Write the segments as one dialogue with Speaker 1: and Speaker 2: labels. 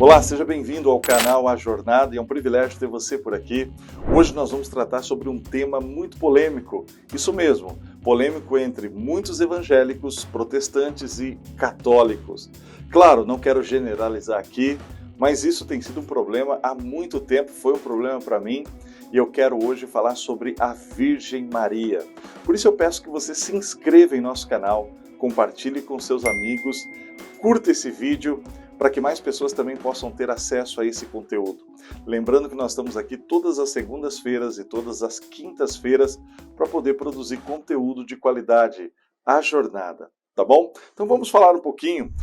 Speaker 1: Olá, seja bem-vindo ao canal A Jornada e é um privilégio ter você por aqui. Hoje nós vamos tratar sobre um tema muito polêmico, isso mesmo, polêmico entre muitos evangélicos, protestantes e católicos. Claro, não quero generalizar aqui, mas isso tem sido um problema há muito tempo, foi um problema para mim e eu quero hoje falar sobre a Virgem Maria. Por isso eu peço que você se inscreva em nosso canal, compartilhe com seus amigos, curta esse vídeo, para que mais pessoas também possam ter acesso a esse conteúdo. Lembrando que nós estamos aqui todas as segundas-feiras e todas as quintas-feiras para poder produzir conteúdo de qualidade, a jornada, tá bom? Então vamos falar um pouquinho.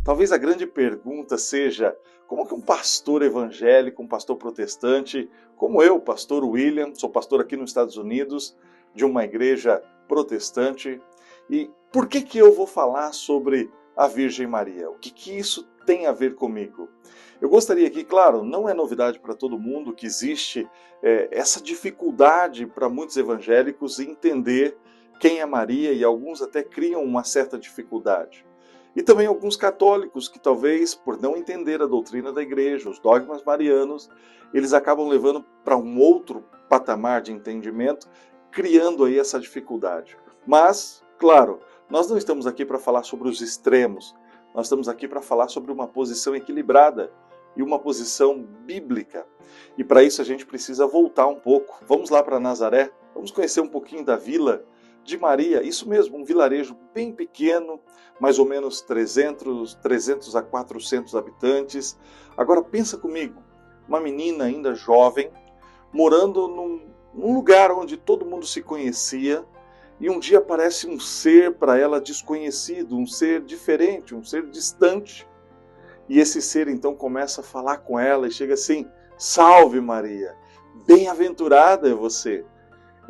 Speaker 1: Talvez a grande pergunta seja, como que um pastor evangélico, um pastor protestante, como eu, pastor William, sou pastor aqui nos Estados Unidos, de uma igreja protestante, e por que eu vou falar sobre a Virgem Maria? O que isso tem a ver comigo? Eu gostaria aqui, claro, não é novidade para todo mundo que existe essa dificuldade para muitos evangélicos entender quem é Maria e alguns até criam uma certa dificuldade. E também alguns católicos que talvez, por não entender a doutrina da igreja, os dogmas marianos, eles acabam levando para um outro patamar de entendimento, criando aí essa dificuldade. Mas, claro, nós não estamos aqui para falar sobre os extremos, nós estamos aqui para falar sobre uma posição equilibrada e uma posição bíblica. E para isso a gente precisa voltar um pouco. Vamos lá para Nazaré, vamos conhecer um pouquinho da vila de Maria, isso mesmo, um vilarejo bem pequeno, mais ou menos 300 a 400 habitantes. Agora pensa comigo, uma menina ainda jovem, morando num lugar onde todo mundo se conhecia, e um dia aparece um ser para ela desconhecido, um ser diferente, um ser distante. E esse ser então começa a falar com ela e chega assim: "Salve Maria, bem-aventurada é você."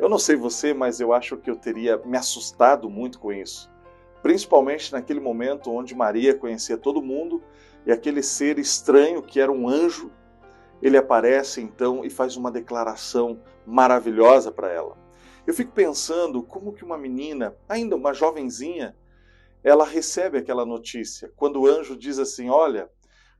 Speaker 1: Eu não sei você, mas eu acho que eu teria me assustado muito com isso. Principalmente naquele momento onde Maria conhecia todo mundo e aquele ser estranho que era um anjo, ele aparece então e faz uma declaração maravilhosa para ela. Eu fico pensando como que uma menina, ainda uma jovenzinha, ela recebe aquela notícia, quando o anjo diz assim: "Olha,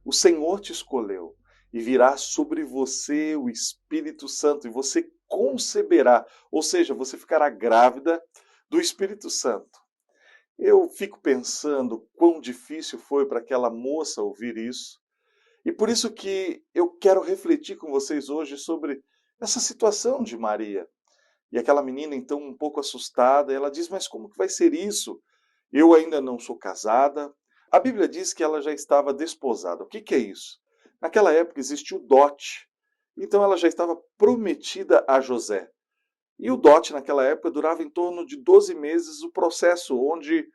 Speaker 1: o Senhor te escolheu e virá sobre você o Espírito Santo e você conceberá", ou seja, você ficará grávida do Espírito Santo. Eu fico pensando quão difícil foi para aquela moça ouvir isso, e por isso que eu quero refletir com vocês hoje sobre essa situação de Maria. E aquela menina, então, um pouco assustada, ela diz: "Mas como que vai ser isso? Eu ainda não sou casada." A Bíblia diz que ela já estava desposada. O que é isso? Naquela época existia o dote. Então ela já estava prometida a José. E o dote naquela época durava em torno de 12 meses o processo, onde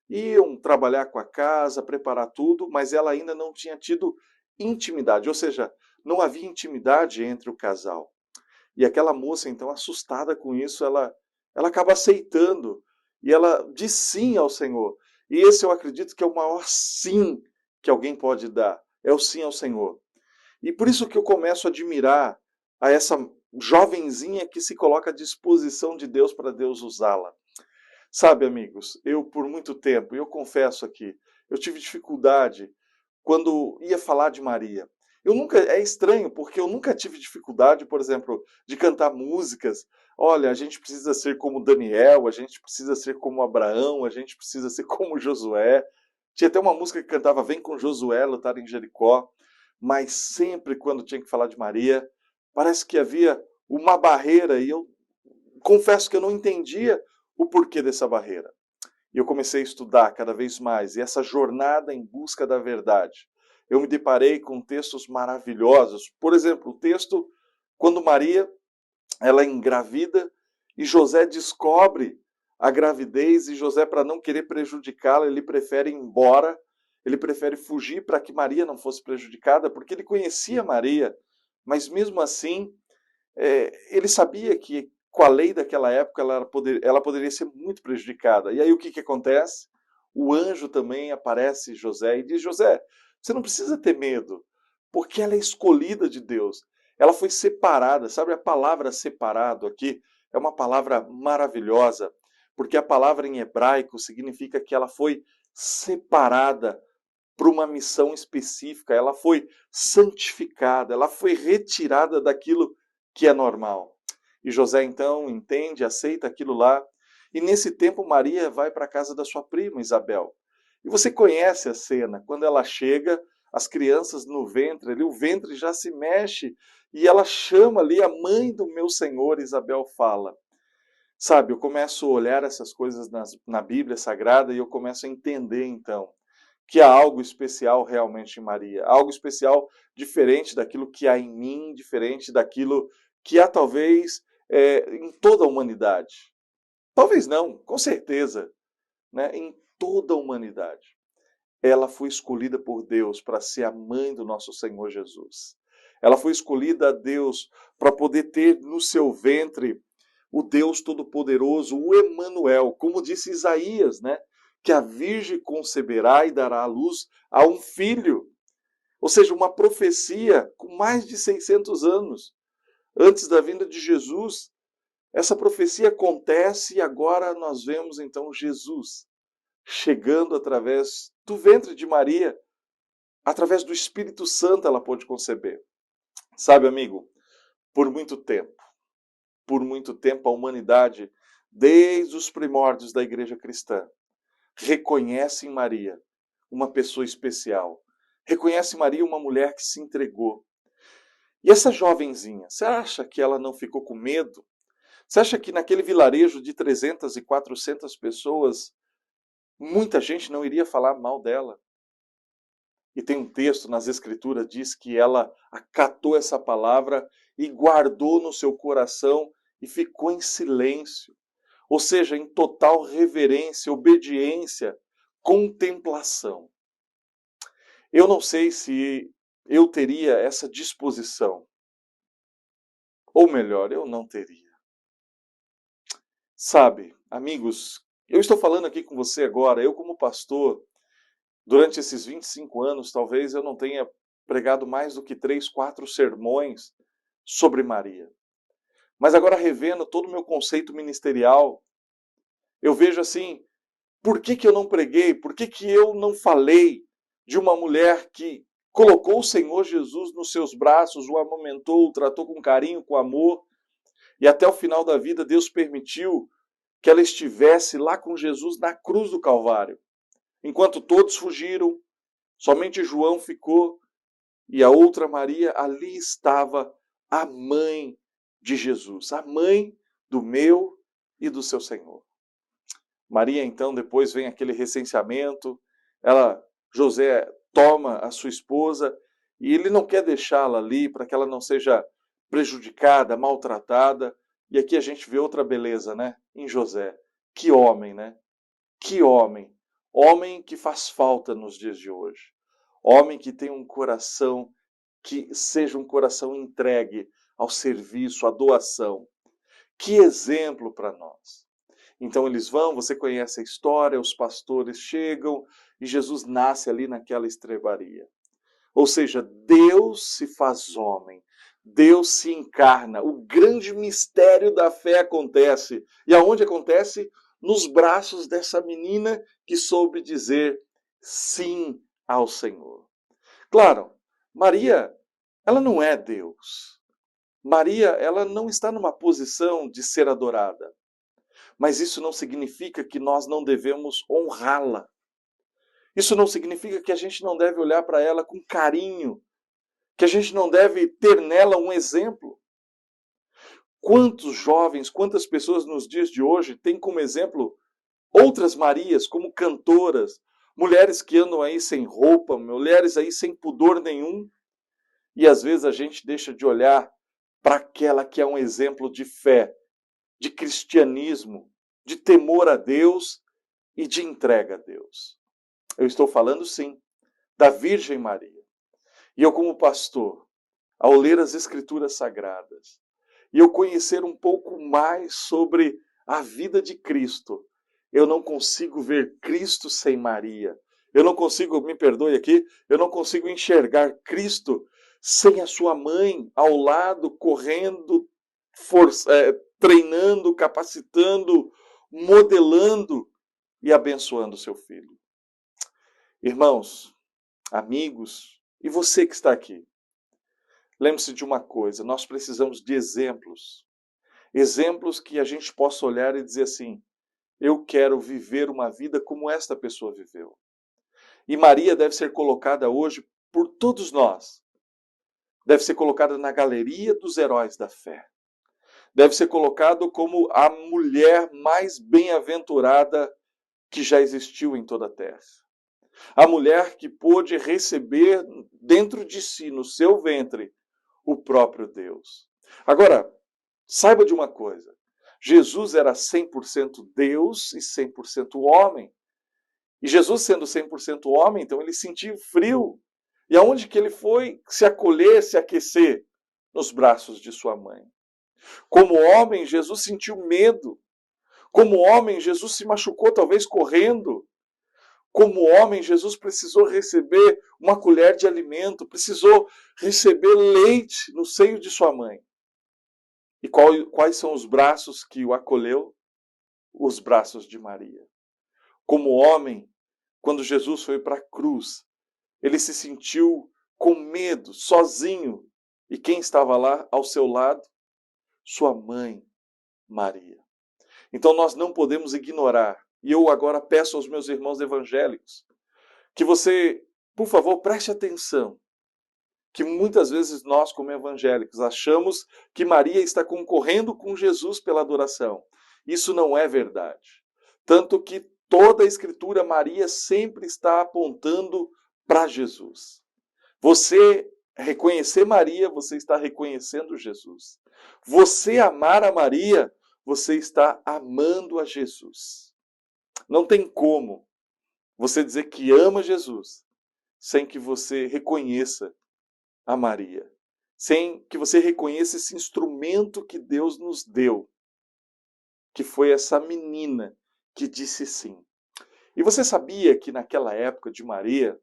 Speaker 1: iam trabalhar com a casa, preparar tudo, mas ela ainda não tinha tido intimidade, ou seja, não havia intimidade entre o casal. E aquela moça, então, assustada com isso, ela acaba aceitando. E ela diz sim ao Senhor. E esse eu acredito que é o maior sim que alguém pode dar. É o sim ao Senhor. E por isso que eu começo a admirar a essa jovenzinha que se coloca à disposição de Deus para Deus usá-la. Sabe, amigos, eu por muito tempo, eu confesso aqui, eu tive dificuldade quando ia falar de Maria. É estranho, porque eu nunca tive dificuldade, por exemplo, de cantar músicas. Olha, a gente precisa ser como Daniel, a gente precisa ser como Abraão, a gente precisa ser como Josué. Tinha até uma música que cantava "Vem com Josué lutar em Jericó", mas sempre quando tinha que falar de Maria, parece que havia uma barreira e eu confesso que eu não entendia o porquê dessa barreira. E eu comecei a estudar cada vez mais, e essa jornada em busca da verdade. Eu me deparei com textos maravilhosos. Por exemplo, o texto quando Maria ela é engravida e José descobre a gravidez, e José, para não querer prejudicá-la, ele prefere ir embora, ele prefere fugir para que Maria não fosse prejudicada, porque ele conhecia Maria, mas mesmo assim ele sabia que com a lei daquela época ela poderia ser muito prejudicada. E aí o que acontece? O anjo também aparece José e diz: "José, você não precisa ter medo, porque ela é escolhida de Deus. Ela foi separada." Sabe, a palavra separado aqui é uma palavra maravilhosa, porque a palavra em hebraico significa que ela foi separada para uma missão específica, ela foi santificada, ela foi retirada daquilo que é normal. E José então entende, aceita aquilo lá, e nesse tempo Maria vai para a casa da sua prima Isabel. E você conhece a cena, quando ela chega, as crianças no ventre, ali, o ventre já se mexe, e ela chama ali a mãe do meu Senhor, Isabel fala. Sabe, eu começo a olhar essas coisas na Bíblia Sagrada e eu começo a entender então que há algo especial realmente em Maria, algo especial diferente daquilo que há em mim, diferente daquilo que há talvez em toda a humanidade. Talvez não, com certeza, né? Em toda a humanidade. Ela foi escolhida por Deus para ser a mãe do nosso Senhor Jesus. Ela foi escolhida a Deus para poder ter no seu ventre o Deus Todo-Poderoso, o Emanuel, como disse Isaías, né? Que a Virgem conceberá e dará à luz a um filho. Ou seja, uma profecia com mais de 600 anos antes da vinda de Jesus. Essa profecia acontece e agora nós vemos então Jesus chegando através do ventre de Maria, através do Espírito Santo ela pôde conceber. Sabe, amigo, por muito tempo a humanidade, desde os primórdios da igreja cristã, reconhece em Maria uma pessoa especial. Reconhece em Maria uma mulher que se entregou. E essa jovenzinha, você acha que ela não ficou com medo? Você acha que naquele vilarejo de 300 e 400 pessoas, muita gente não iria falar mal dela? E tem um texto nas Escrituras que diz que ela acatou essa palavra e guardou no seu coração e ficou em silêncio. Ou seja, em total reverência, obediência, contemplação. Eu não sei se eu teria essa disposição. Ou melhor, eu não teria. Sabe, amigos, eu estou falando aqui com você agora, eu como pastor, durante esses 25 anos, talvez eu não tenha pregado mais do que 3, 4 sermões sobre Maria. Mas agora revendo todo o meu conceito ministerial, eu vejo assim, por que eu não preguei? Por que eu não falei de uma mulher que colocou o Senhor Jesus nos seus braços, o amamentou, o tratou com carinho, com amor, e até o final da vida Deus permitiu que ela estivesse lá com Jesus na cruz do Calvário. Enquanto todos fugiram, somente João ficou, e a outra Maria, ali estava a mãe de Jesus, a mãe do meu e do seu Senhor. Maria, então, depois vem aquele recenseamento, José toma a sua esposa e ele não quer deixá-la ali para que ela não seja prejudicada, maltratada. E aqui a gente vê outra beleza, né? Em José. Que homem, né? Que homem. Homem que faz falta nos dias de hoje. Homem que tem um coração que seja um coração entregue ao serviço, à doação. Que exemplo para nós. Então eles vão, você conhece a história, os pastores chegam e Jesus nasce ali naquela estrebaria. Ou seja, Deus se faz homem, Deus se encarna, o grande mistério da fé acontece. E aonde acontece? Nos braços dessa menina que soube dizer sim ao Senhor. Claro, Maria, ela não é Deus. Maria, ela não está numa posição de ser adorada. Mas isso não significa que nós não devemos honrá-la. Isso não significa que a gente não deve olhar para ela com carinho, que a gente não deve ter nela um exemplo. Quantos jovens, quantas pessoas nos dias de hoje têm como exemplo outras Marias, como cantoras, mulheres que andam aí sem roupa, mulheres aí sem pudor nenhum, e às vezes a gente deixa de olhar para aquela que é um exemplo de fé, de cristianismo, de temor a Deus e de entrega a Deus. Eu estou falando, sim, da Virgem Maria. E eu, como pastor, ao ler as Escrituras Sagradas, e eu conhecer um pouco mais sobre a vida de Cristo, eu não consigo ver Cristo sem Maria. Eu não consigo, me perdoe aqui, eu não consigo enxergar Cristo sem a sua mãe ao lado, correndo, treinando, capacitando, modelando e abençoando seu filho. Irmãos, amigos e você que está aqui. Lembre-se de uma coisa, nós precisamos de exemplos. Exemplos que a gente possa olhar e dizer assim, eu quero viver uma vida como esta pessoa viveu. E Maria deve ser colocada hoje por todos nós. Deve ser colocada na galeria dos heróis da fé. Deve ser colocado como a mulher mais bem-aventurada que já existiu em toda a terra. A mulher que pôde receber dentro de si, no seu ventre, o próprio Deus. Agora, saiba de uma coisa. Jesus era 100% Deus e 100% homem. E Jesus sendo 100% homem, então ele sentia frio. E aonde que ele foi se acolher, se aquecer? Nos braços de sua mãe. Como homem, Jesus sentiu medo. Como homem, Jesus se machucou, talvez correndo. Como homem, Jesus precisou receber uma colher de alimento, precisou receber leite no seio de sua mãe. E quais são os braços que o acolheu? Os braços de Maria. Como homem, quando Jesus foi para a cruz, ele se sentiu com medo, sozinho. E quem estava lá ao seu lado? Sua mãe, Maria. Então nós não podemos ignorar. E eu agora peço aos meus irmãos evangélicos que você, por favor, preste atenção. Que muitas vezes nós, como evangélicos, achamos que Maria está concorrendo com Jesus pela adoração. Isso não é verdade. Tanto que toda a Escritura, Maria sempre está apontando para Jesus. Você reconhecer Maria, você está reconhecendo Jesus. Você amar a Maria, você está amando a Jesus. Não tem como você dizer que ama Jesus sem que você reconheça a Maria, sem que você reconheça esse instrumento que Deus nos deu, que foi essa menina que disse sim. E você sabia que naquela época de Maria,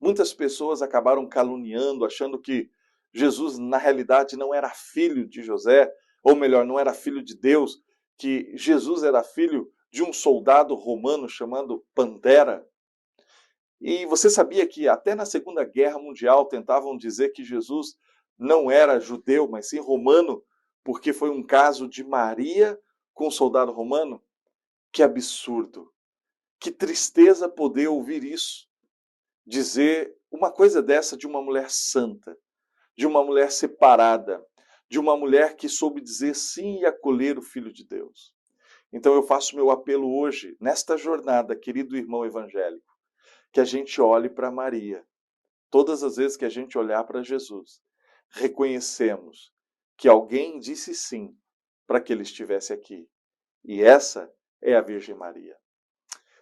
Speaker 1: muitas pessoas acabaram caluniando, achando que Jesus na realidade não era filho de José, ou melhor, não era filho de Deus, que Jesus era filho de um soldado romano chamado Pantera. E você sabia que até na Segunda Guerra Mundial tentavam dizer que Jesus não era judeu, mas sim romano, porque foi um caso de Maria com um soldado romano? Que absurdo! Que tristeza poder ouvir isso. Dizer uma coisa dessa de uma mulher santa, de uma mulher separada, de uma mulher que soube dizer sim e acolher o Filho de Deus. Então eu faço meu apelo hoje, nesta jornada, querido irmão evangélico, que a gente olhe para Maria. Todas as vezes que a gente olhar para Jesus, reconhecemos que alguém disse sim para que ele estivesse aqui. E essa é a Virgem Maria.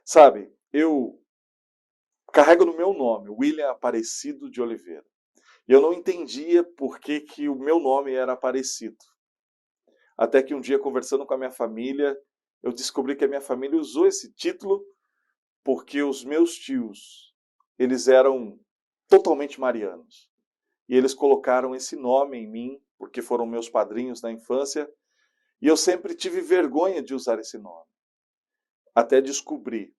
Speaker 1: Sabe, eu carrego no meu nome, William Aparecido de Oliveira. E eu não entendia por que o meu nome era Aparecido. Até que um dia, conversando com a minha família, eu descobri que a minha família usou esse título porque os meus tios, eles eram totalmente marianos. E eles colocaram esse nome em mim, porque foram meus padrinhos na infância, e eu sempre tive vergonha de usar esse nome. Até descobrir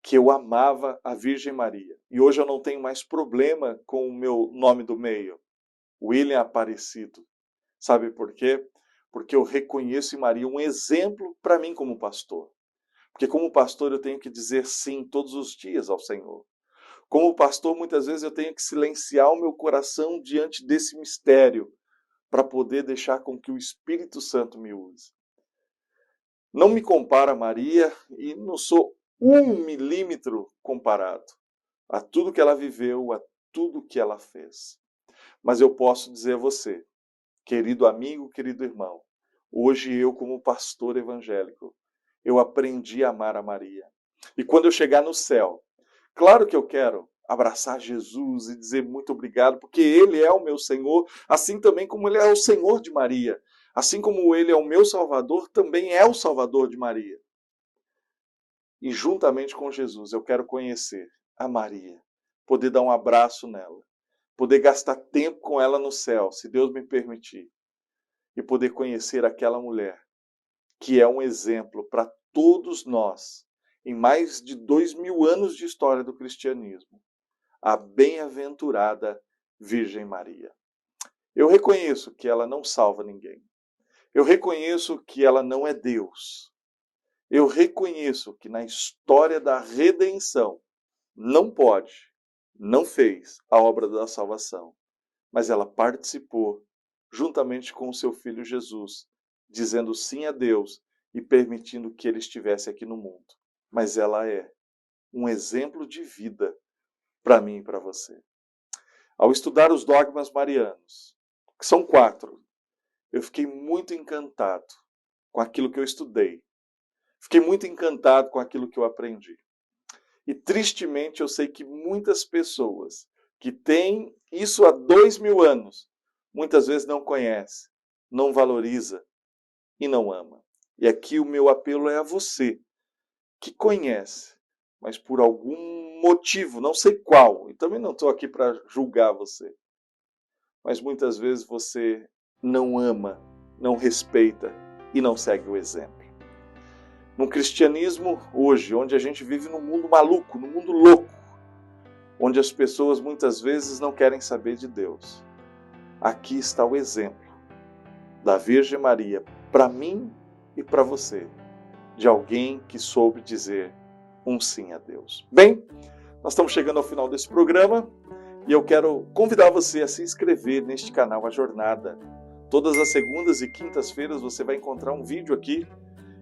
Speaker 1: que eu amava a Virgem Maria. E hoje eu não tenho mais problema com o meu nome do meio, William Aparecido. Sabe por quê? Porque eu reconheço em Maria um exemplo para mim como pastor. Porque como pastor eu tenho que dizer sim todos os dias ao Senhor. Como pastor, muitas vezes eu tenho que silenciar o meu coração diante desse mistério para poder deixar com que o Espírito Santo me use. Não me compara a Maria e não sou 1 milímetro comparado a tudo que ela viveu, a tudo que ela fez. Mas eu posso dizer a você, querido amigo, querido irmão, hoje eu como pastor evangélico, eu aprendi a amar a Maria. E quando eu chegar no céu, claro que eu quero abraçar Jesus e dizer muito obrigado, porque Ele é o meu Senhor, assim também como Ele é o Senhor de Maria. Assim como Ele é o meu Salvador, também é o Salvador de Maria. E juntamente com Jesus, eu quero conhecer a Maria, poder dar um abraço nela, poder gastar tempo com ela no céu, se Deus me permitir, e poder conhecer aquela mulher que é um exemplo para todos nós, em mais de 2000 anos de história do cristianismo, a bem-aventurada Virgem Maria. Eu reconheço que ela não salva ninguém. Eu reconheço que ela não é Deus. Eu reconheço que na história da redenção não pode, não fez a obra da salvação, mas ela participou juntamente com o seu filho Jesus, dizendo sim a Deus e permitindo que ele estivesse aqui no mundo. Mas ela é um exemplo de vida para mim e para você. Ao estudar os dogmas marianos, que são 4, eu fiquei muito encantado com aquilo que eu estudei. Fiquei muito encantado com aquilo que eu aprendi. E tristemente eu sei que muitas pessoas que têm isso há 2000 anos, muitas vezes não conhece, não valoriza e não ama. E aqui o meu apelo é a você, que conhece, mas por algum motivo, não sei qual, e também não estou aqui para julgar você, mas muitas vezes você não ama, não respeita e não segue o exemplo. No cristianismo hoje, onde a gente vive num mundo maluco, num mundo louco, onde as pessoas muitas vezes não querem saber de Deus, aqui está o exemplo da Virgem Maria, para mim e para você, de alguém que soube dizer um sim a Deus. Bem, nós estamos chegando ao final desse programa e eu quero convidar você a se inscrever neste canal A Jornada. Todas as segundas e quintas-feiras você vai encontrar um vídeo aqui.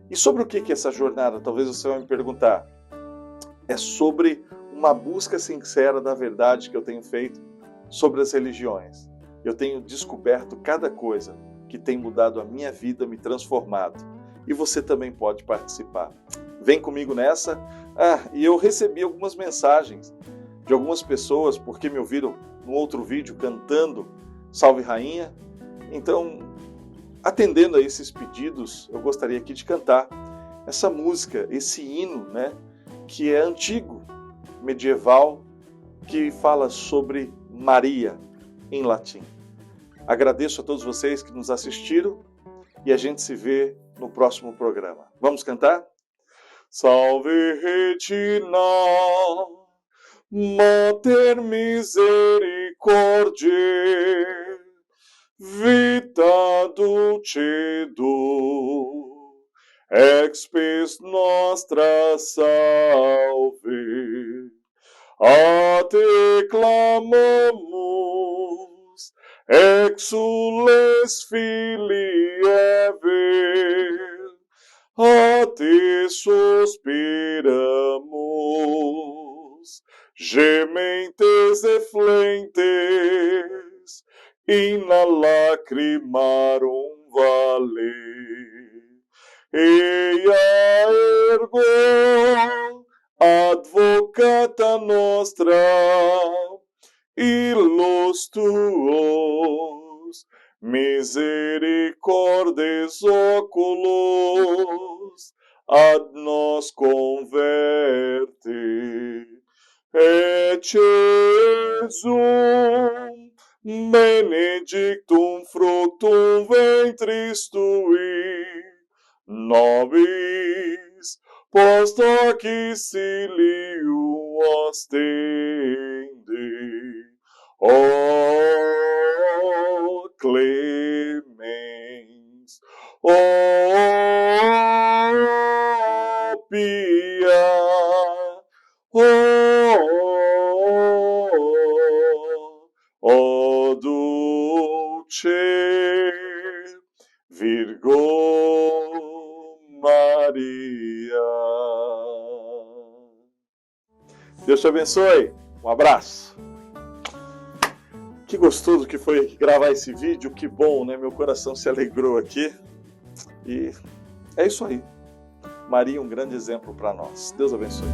Speaker 1: E sobre o que é essa jornada? Talvez você vai me perguntar. É sobre uma busca sincera da verdade que eu tenho feito sobre as religiões. Eu tenho descoberto cada coisa que tem mudado a minha vida, me transformado. E você também pode participar. Vem comigo nessa. E eu recebi algumas mensagens de algumas pessoas, porque me ouviram num outro vídeo cantando Salve Rainha. Então, atendendo a esses pedidos, eu gostaria aqui de cantar essa música, esse hino, que é antigo, medieval, que fala sobre Maria em latim. Agradeço a todos vocês que nos assistiram e a gente se vê no próximo programa. Vamos cantar? Salve Regina, Mater Misericordiae, vita dulcedo, expis nostra salve. A te clamamus, exules filii Eve, a te suspiramus, gementes e flentes, in lacrimarum vale. Eia ergo advocata nostra, illos tuos misericordes oculos ad nos converte. Et Jesum benedictum fructum ventris tui, nobis post hoc exilium ostende. O clemens, o pia, o dulce Virgo Maria. Deus te abençoe. Um abraço. Que gostoso que foi gravar esse vídeo, que bom, né? Meu coração se alegrou aqui. E é isso aí. Maria, um grande exemplo para nós. Deus abençoe.